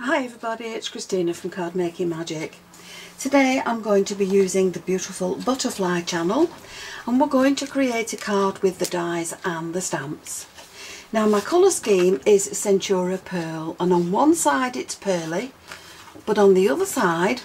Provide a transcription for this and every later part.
Hi everybody, it's Christina from Card Making Magic. Today I'm going to be using the beautiful butterfly channel and we're going to create a card with the dies and the stamps. Now my colour scheme is Centura Pearl, and on one side it's pearly but on the other side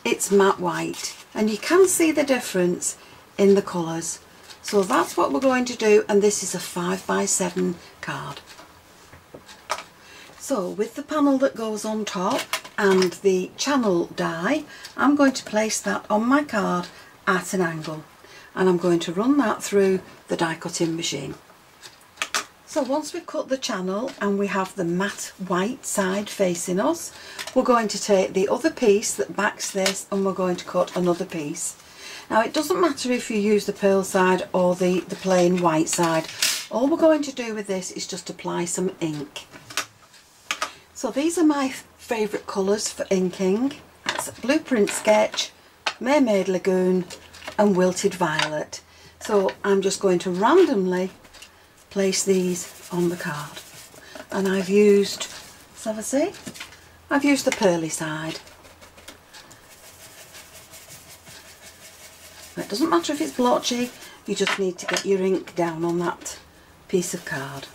it's matte white, and you can see the difference in the colours. So that's what we're going to do, and this is a 5x7 card. So with the panel that goes on top and the channel die, I'm going to place that on my card at an angle, and I'm going to run that through the die cutting machine. So once we've cut the channel and we have the matte white side facing us, we're going to take the other piece that backs this and we're going to cut another piece. Now it doesn't matter if you use the pearl side or the plain white side. All we're going to do with this is just apply some ink. So these are my favourite colours for inking. That's Blueprint Sketch, Mermaid Lagoon and Wilted Violet. So I'm just going to randomly place these on the card. And I've used, let's have a see, I've used the pearly side. It doesn't matter if it's blotchy, you just need to get your ink down on that piece of card.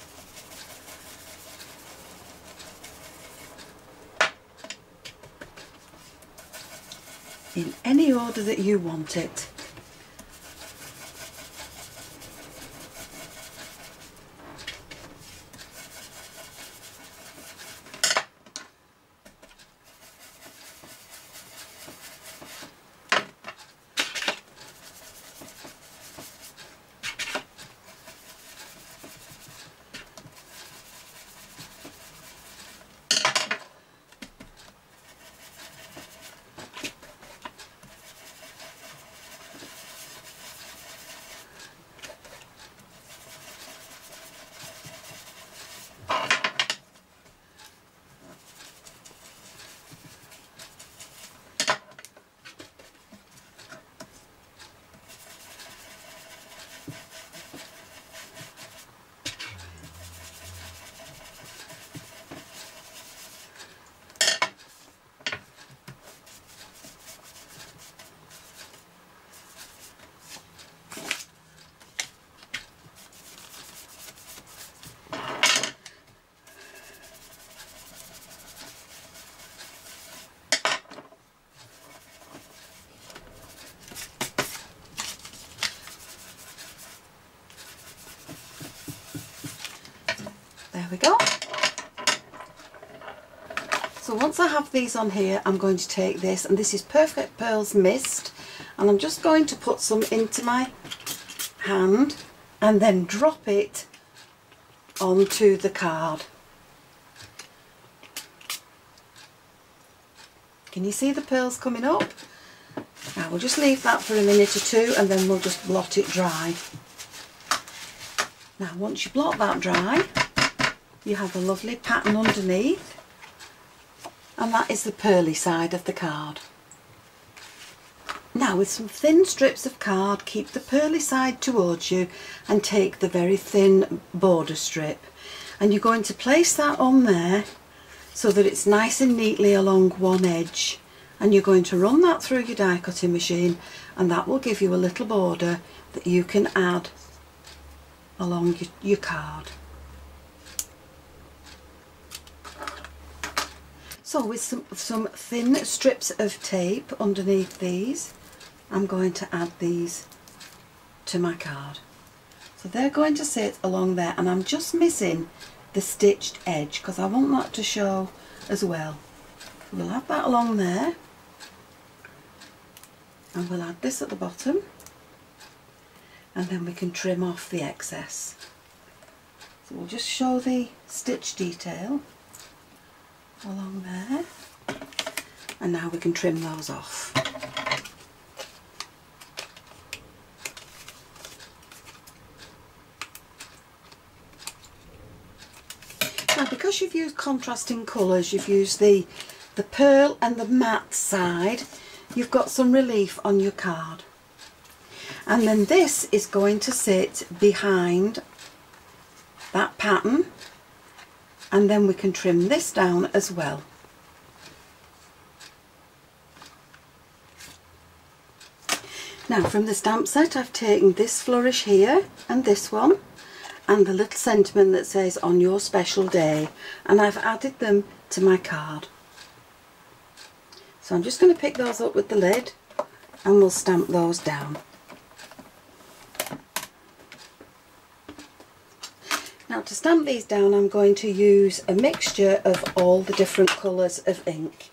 In any order that you want it. There we go. So once I have these on here, I'm going to take this, and this is Perfect Pearls Mist, and I'm just going to put some into my hand and then drop it onto the card. Can you see the pearls coming up? Now we'll just leave that for a minute or two and then we'll just blot it dry. Now once you blot that dry, you have a lovely pattern underneath, and that is the pearly side of the card. Now with some thin strips of card, keep the pearly side towards you and take the very thin border strip, and you're going to place that on there so that it's nice and neatly along one edge, and you're going to run that through your die cutting machine, and that will give you a little border that you can add along your card. So with some thin strips of tape underneath these, I'm going to add these to my card. So they're going to sit along there, and I'm just missing the stitched edge because I want that to show as well. We'll add that along there, and we'll add this at the bottom, and then we can trim off the excess. So we'll just show the stitch detail along there, and now we can trim those off. Now because you've used contrasting colours, you've used the pearl and the matte side, you've got some relief on your card. And then this is going to sit behind that pattern, and then we can trim this down as well. Now from the stamp set I've taken this flourish here and this one and the little sentiment that says on your special day, and I've added them to my card. So I'm just going to pick those up with the lid and we'll stamp those down. Now to stamp these down I'm going to use a mixture of all the different colours of ink.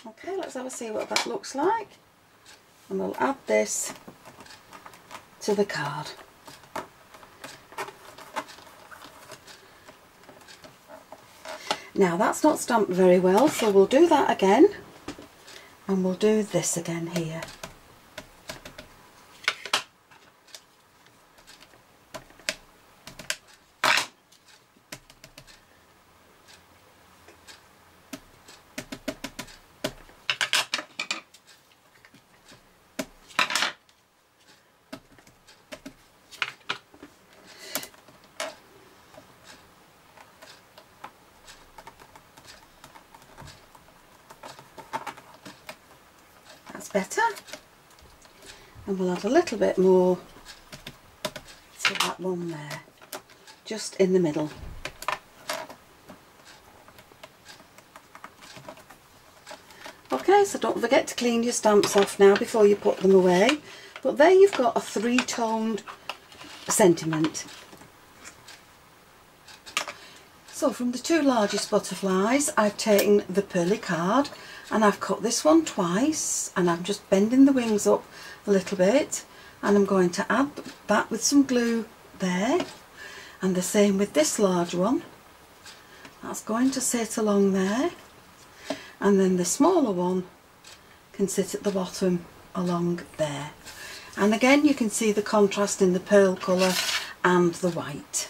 Okay, let's have a see what that looks like. And we'll add this to the card. Now that's not stamped very well, so we'll do that again and we'll do this again here. Better, and we'll add a little bit more to that one there, just in the middle. Okay, so don't forget to clean your stamps off now before you put them away, but there you've got a three-toned sentiment. So from the two largest butterflies I've taken the pearly card and I've cut this one twice and I'm just bending the wings up a little bit, and I'm going to add that with some glue there, and the same with this large one. That's going to sit along there, and then the smaller one can sit at the bottom along there. And again you can see the contrast in the pearl colour and the white.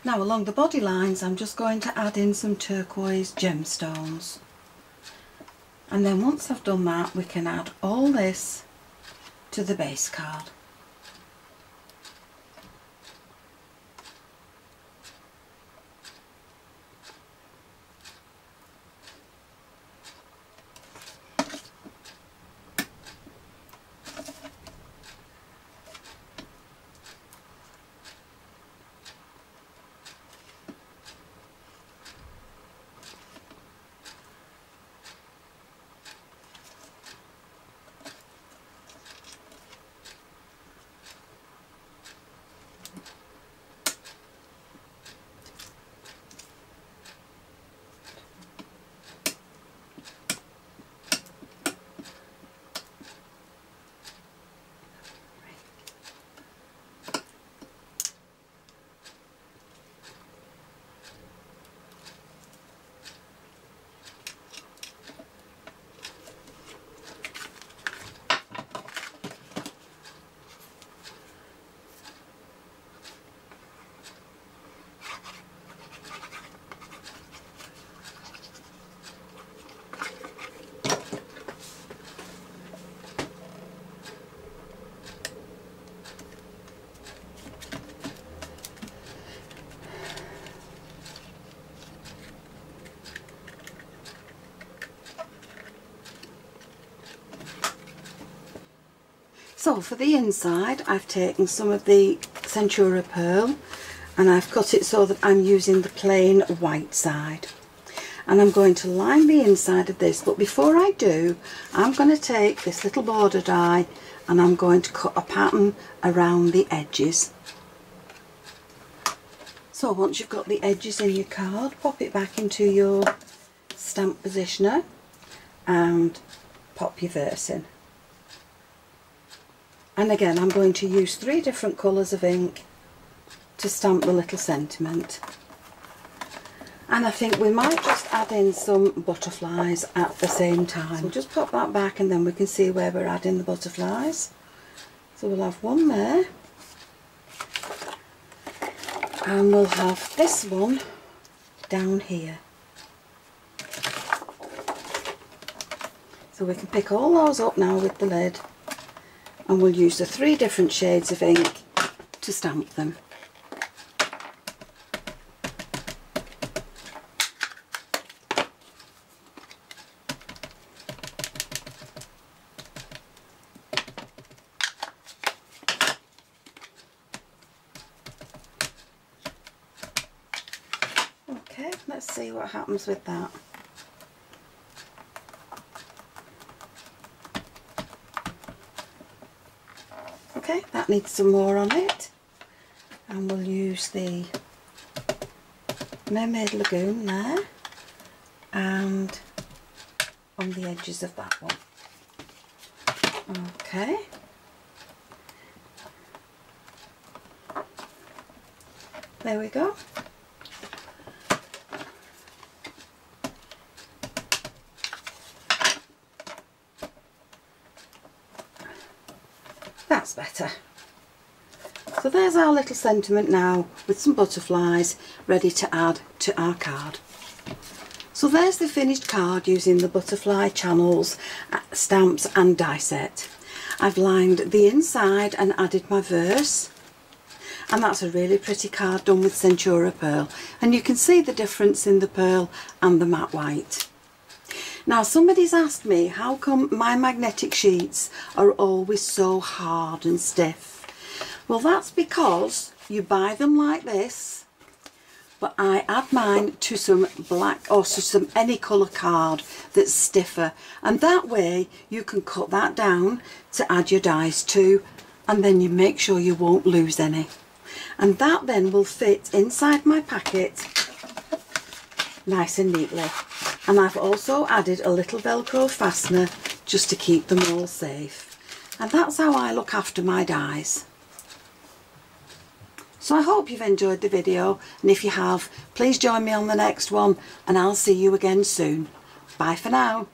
Now along the body lines I'm just going to add in some turquoise gemstones. And then once I've done that we can add all this to the base card. So for the inside I've taken some of the Centura pearl and I've cut it so that I'm using the plain white side, and I'm going to line the inside of this, but before I do I'm going to take this little border die and I'm going to cut a pattern around the edges. So once you've got the edges in your card, pop it back into your stamp positioner and pop your verse in. And again I'm going to use 3 different colours of ink to stamp the little sentiment. And I think we might just add in some butterflies at the same time. So just pop that back and then we can see where we're adding the butterflies. So we'll have one there. And we'll have this one down here. So we can pick all those up now with the lid, and we'll use the 3 different shades of ink to stamp them. Okay, let's see what happens with that. Okay, that needs some more on it, and we'll use the Mermaid Lagoon there and on the edges of that one. Okay. There we go. That's better. So there's our little sentiment now with some butterflies ready to add to our card. So there's the finished card using the butterfly channels, stamps and die set. I've lined the inside and added my verse, and that's a really pretty card done with Centura pearl, and you can see the difference in the pearl and the matte white. Now somebody's asked me how come my magnetic sheets are always so hard and stiff. Well, that's because you buy them like this, but I add mine to some black or to some any colour card that's stiffer, and that way you can cut that down to add your dies to, and then you make sure you won't lose any. And that then will fit inside my packet nice and neatly. And I've also added a little Velcro fastener just to keep them all safe. And that's how I look after my dies. So I hope you've enjoyed the video, and if you have, please join me on the next one, and I'll see you again soon. Bye for now.